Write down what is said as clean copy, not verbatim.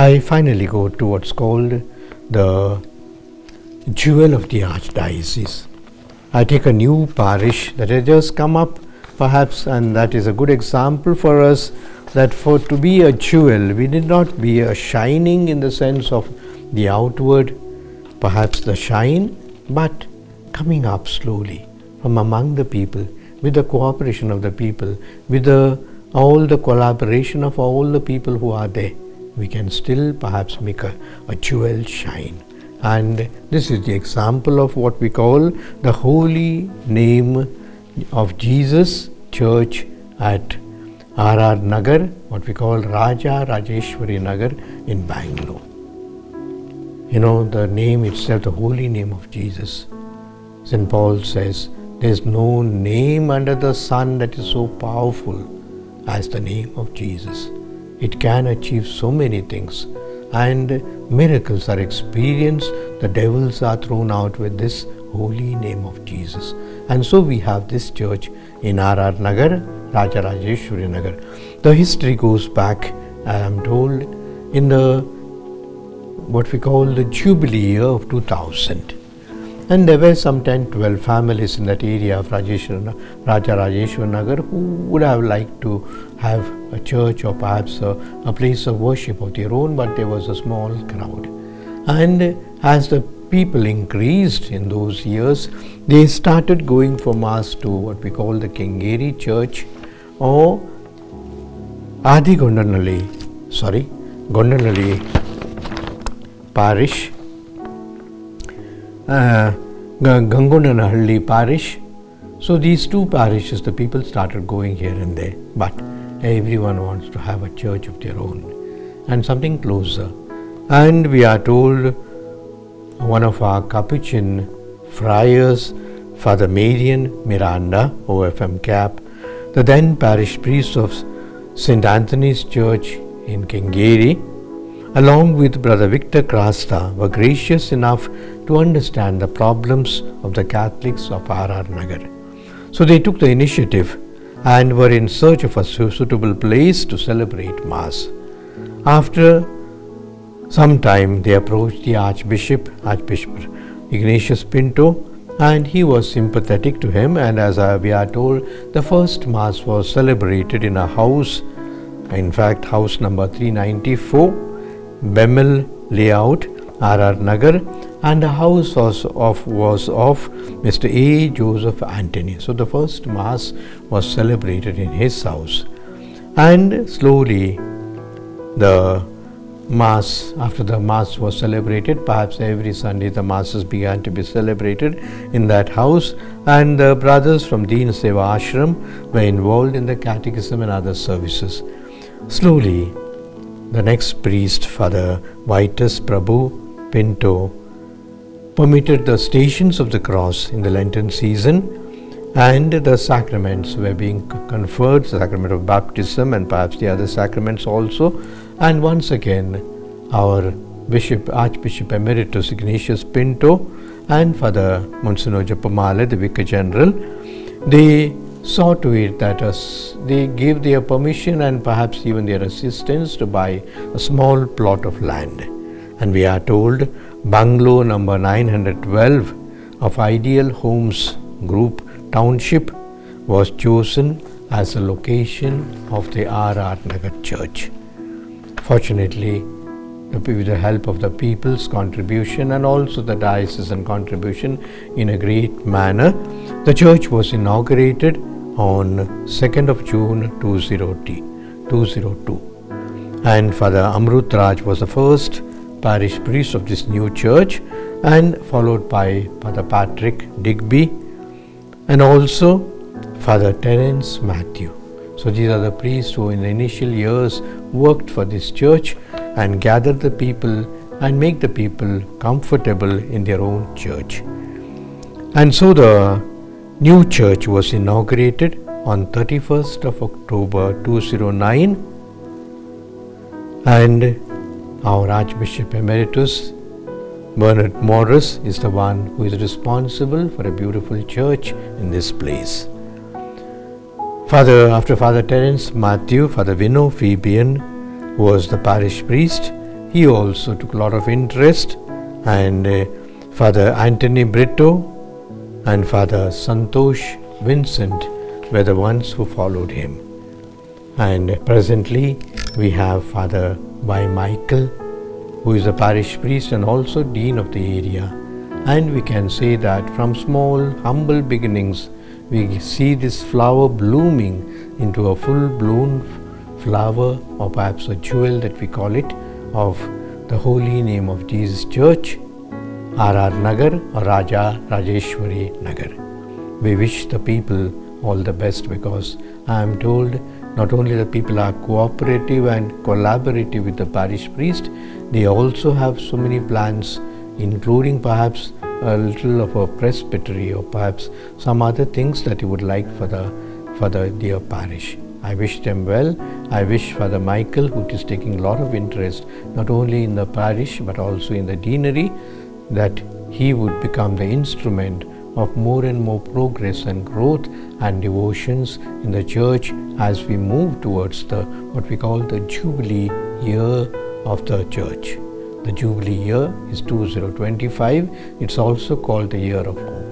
I finally go to what's called the jewel of the Archdiocese. I take a new parish that has just come up, perhaps, and that is a good example for us that for to be a jewel, we need not be a shining in the sense of the outward, perhaps the shine, but coming up slowly from among the people, with the cooperation of the people, with all the collaboration of all the people who are there, we can still perhaps make a jewel shine. And this is the example of what we call the Holy Name of Jesus Church at R.R. Nagar, what we call Raja Rajeshwari Nagar in Bangalore. You know, the name itself, the Holy Name of Jesus. St. Paul says, there is no name under the sun that is so powerful as the name of Jesus. It can achieve so many things, and miracles are experienced. The devils are thrown out with this holy name of Jesus. And so we have this church in R.R. Nagar, Raja Rajeshwari Nagar. The history goes back, I am told, in the what we call the Jubilee year of 2000. And there were some 10-12 families in that area of Raja Rajeshwari Nagar who would have liked to have a church or perhaps a place of worship of their own, but there was a small crowd. And as the people increased in those years, they started going for Mass to what we call the Kengeri Church or Gondanalli Parish, Gangonanahalli Parish. So these two parishes, the people started going here and there, but everyone wants to have a church of their own and something closer. And we are told one of our Capuchin friars, Father Marian Miranda, OFM Cap, the then parish priest of St. Anthony's Church in Kengeri, along with Brother Victor Krasta, were gracious enough to understand the problems of the Catholics of R.R. Nagar. So they took the initiative and were in search of a suitable place to celebrate Mass. After some time, they approached the Archbishop Ignatius Pinto, and he was sympathetic to him, and as we are told, the first Mass was celebrated in a house, in fact house number 394, Bemel Layout, R.R. Nagar, and the house was of Mr. A. Joseph Anthony. So the first Mass was celebrated in his house. And slowly after the Mass was celebrated, perhaps every Sunday the Masses began to be celebrated in that house, and the brothers from Deen Seva Ashram were involved in the catechism and other services. Slowly, the next priest, Father Vitus Prabhu Pinto, permitted the Stations of the Cross in the Lenten season, and the sacraments were being conferred, the sacrament of baptism and perhaps the other sacraments also. And once again, our Archbishop Emeritus Ignatius Pinto and Father Monsignor Japamale, the Vicar General, they saw to it that they gave their permission and perhaps even their assistance to buy a small plot of land. And we are told bungalow number 912 of Ideal Homes Group Township was chosen as a location of the R.R. Nagar Church. Fortunately, with the help of the people's contribution and also the diocesan contribution in a great manner, the church was inaugurated on 2nd of June 2002. And Father Amrut Raj was the first parish priest of this new church, and followed by Father Patrick Digby and also Father Terence Matthew. So these are the priests who in the initial years worked for this church and gathered the people and make the people comfortable in their own church. And so the new church was inaugurated on 31st of October 2009, and our Archbishop Emeritus Bernard Morris is the one who is responsible for a beautiful church in this place. After Father Terence Matthew, Father Vino Fabian was the parish priest. he also took a lot of interest, and Father Anthony Brito and Father Santosh Vincent were the ones who followed him. And presently we have Father Y. Michael, who is a parish priest and also dean of the area. And we can say that from small, humble beginnings, we see this flower blooming into a full-blown flower, or perhaps a jewel that we call it, of the holy name of Jesus Church, R.R. Nagar or Raja Rajeshwari Nagar. We wish the people all the best, because I am told not only the people are cooperative and collaborative with the parish priest, they also have so many plans, including perhaps a little of a presbytery or perhaps some other things that you would like for the dear parish. I wish them well. I wish Father Michael, who is taking a lot of interest not only in the parish but also in the deanery, that he would become the instrument of more and more progress and growth and devotions in the church as we move towards what we call the Jubilee year of the church. The Jubilee year is 2025. It's also called the year of hope.